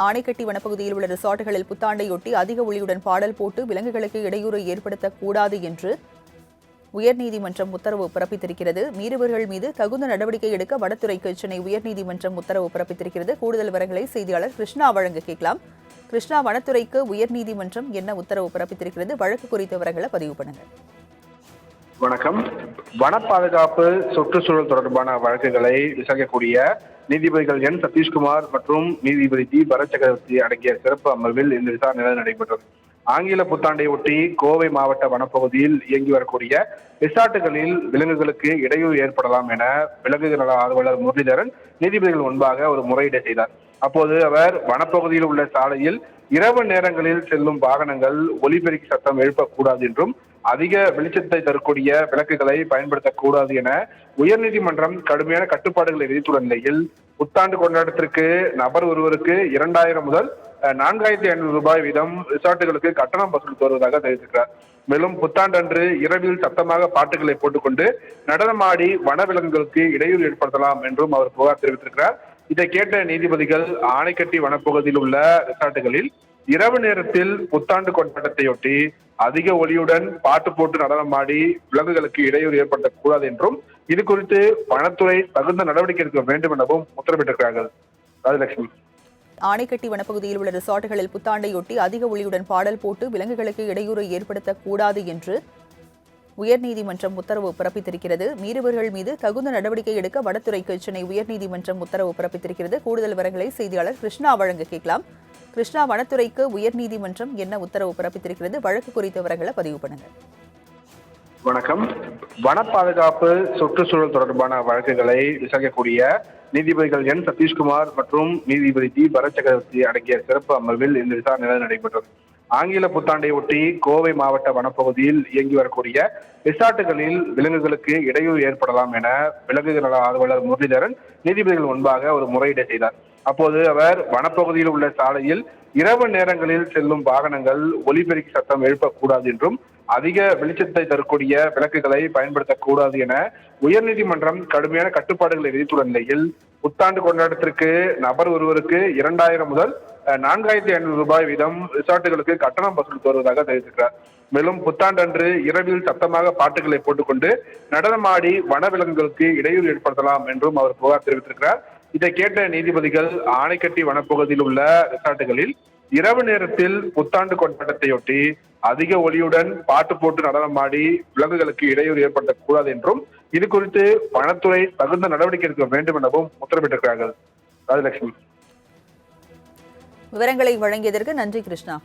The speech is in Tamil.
ஆனைக்கட்டி வனப்பகுதியில் உள்ள ரிசார்ட்டுகளில் புத்தாண்டையொட்டி அதிக ஒளியுடன் பாடல் போட்டு விலங்குகளுக்கு இடையூறு ஏற்படுத்தக்கூடாது என்று உயர்நீதிமன்றம் உத்தரவு பிறப்பித்திருக்கிறது. மீறுபவர்கள் மீது தகுந்த நடவடிக்கை எடுக்க வனத்துறைக்கு சென்னை உயர்நீதிமன்றம் உத்தரவு பிறப்பித்திருக்கிறது. கூடுதல் விவரங்களை செய்தியாளர் கிருஷ்ணா வழங்க கேட்கலாம். கிருஷ்ணா, வனத்துறைக்கு உயர்நீதிமன்றம் என்ன உத்தரவு பிறப்பித்திருக்கிறது? வழக்கு குறித்த விவரங்களை பதிவு பண்ணுங்க. வணக்கம். வன பாதுகாப்பு சுற்றுச்சூழல் தொடர்பான வழக்குகளை விசாரிக்கக்கூடிய நீதிபதிகள் என் சதீஷ்குமார் மற்றும் நீதிபதி டி பரத் சக்கரவர்த்தி அடங்கிய சிறப்பு அமர்வில் இந்த விசாரணை நடைபெற்றது. ஆங்கில புத்தாண்டை ஒட்டி கோவை மாவட்ட வனப்பகுதியில் இயங்கி வரக்கூடிய ரிசார்ட்டுகளில் விலங்குகளுக்கு இடையூறு ஏற்படலாம் என விலங்குகள் நல ஆர்வலர் முரளிதரன் நீதிபதிகள் முன்பாக ஒரு முறையீடு செய்தார். அப்போது அவர் வனப்பகுதியில் உள்ள சாலையில் இரவு நேரங்களில் செல்லும் வாகனங்கள் ஒலிபெருக்கி சத்தம் எழுப்பக்கூடாது என்றும் அதிக வெளிச்சத்தை தரக்கூடிய விளக்குகளை பயன்படுத்தக்கூடாது என உயர்நீதிமன்றம் கடுமையான கட்டுப்பாடுகளை விதித்துள்ள நிலையில் புத்தாண்டு கொண்டாட்டத்திற்கு நபர் ஒருவருக்கு 2000 முதல் 4500 ரூபாய் வீதம் ரிசார்ட்டுகளுக்கு கட்டணம் வசூலித்து வருவதாக தெரிவித்திருக்கிறார். மேலும் புத்தாண்டு அன்று இரவில் சத்தமாக பாட்டுகளை போட்டுக்கொண்டு நடனமாடி வனவிலங்குகளுக்கு இடையூறு ஏற்படுத்தலாம் என்றும் அவர் புகார் தெரிவித்திருக்கிறார். இதை கேட்ட நீதிபதிகள் ஆனைக்கட்டி வனப்பகுதியில் உள்ள ரிசார்ட்டுகளில் இரவு நேரத்தில் புத்தாண்டு கொண்டாட்டத்தையொட்டி அதிக ஒளியுடன் பாட்டு போட்டு நடனமாடி விலங்குகளுக்கு இடையூறு ஏற்படுத்தக்கூடாது என்றும் இது குறித்து வனத்துறை தகுந்த நடவடிக்கை எடுக்க வேண்டும் எனவும் உத்தரவிட்டிருக்கிறார்கள். ராஜலட்சுமி. ஆனைக்கட்டி வனப்பகுதியில் உள்ள ரிசார்ட்டுகளில் புத்தாண்டையொட்டி அதிக ஒளியுடன் பாடல் போட்டு விலங்குகளுக்கு இடையூறு ஏற்படுத்தக்கூடாது என்று உயர்நீதிமன்றம் உத்தரவு பிறப்பித்திருக்கிறது. மீறுபவர்கள் மீது தகுந்த நடவடிக்கை எடுக்க வனத்துறைக்கு சென்னை உயர்நீதிமன்றம் உத்தரவு பிறப்பித்திருக்கிறது. கூடுதல் விவரங்களை செய்தியாளர் கிருஷ்ணா வழங்க கேட்கலாம். கிருஷ்ணா, வனத்துறைக்கு உயர்நீதிமன்றம் என்ன உத்தரவு பிறப்பித்திருக்கிறது? வழக்கு குறித்த விவரங்களை பதிவு பண்ணுங்க. வணக்கம். வன பாதுகாப்பு சுற்றுச்சூழல் தொடர்பான வழக்குகளை விசாரிக்கக்கூடிய நீதிபதிகள் என் சதீஷ்குமார் மற்றும் நீதிபதி டி பரத் சக்கரவர்த்தி அடங்கிய சிறப்பு அமர்வில் இந்த விசாரணை நடைபெற்றது. ஆங்கில புத்தாண்டை ஒட்டி கோவை மாவட்ட வனப்பகுதியில் இயங்கி வரக்கூடிய ரிசார்ட்டுகளில் விலங்குகளுக்கு இடையூறு ஏற்படலாம் என விலங்குகள் நல ஆர்வலர் முரளிதரன் நீதிபதிகள் முன்பாக ஒரு முறையீடு செய்தார். அப்போது அவர் வனப்பகுதியில் உள்ள சாலையில் இரவு நேரங்களில் செல்லும் வாகனங்கள் ஒலிபெருக்கி சத்தம் எழுப்பக்கூடாது என்றும் அதிக வெளிச்சத்தை தரக்கூடிய விளக்குகளை பயன்படுத்தக்கூடாது என உயர்நீதிமன்றம் கடுமையான கட்டுப்பாடுகளை விதித்துள்ள நிலையில் புத்தாண்டு கொண்டாட்டத்திற்கு நபர் ஒருவருக்கு 2000 முதல் 4500 ரூபாய் வீதம் ரிசார்ட்டுகளுக்கு கட்டணம் வசூலித்து வருவதாக தெரிவித்திருக்கிறார். மேலும் புத்தாண்டு அன்று இரவில் சத்தமாக பாட்டுகளை போட்டுக்கொண்டு நடனமாடி வனவிலங்குகளுக்கு இடையூறு ஏற்படுத்தலாம் என்றும் அவர் புகார் தெரிவித்திருக்கிறார். இதை கேட்ட நீதிபதிகள் ஆனைக்கட்டி வனப்பகுதியில் உள்ள ரிசார்ட்டுகளில் இரவு நேரத்தில் புத்தாண்டு கொண்டாட்டத்தையொட்டி அதிக ஒளியுடன் பாட்டு போட்டு நடனமாடி விலங்குகளுக்கு இடையூறு ஏற்படுத்தக்கூடாது என்றும் இது குறித்து வனத்துறை தகுந்த நடவடிக்கை எடுக்க வேண்டும் எனவும் உத்தரவிட்டிருக்கிறார்கள். ராஜலட்சுமி. விவரங்களை வழங்கியதற்கு நன்றி கிருஷ்ணா.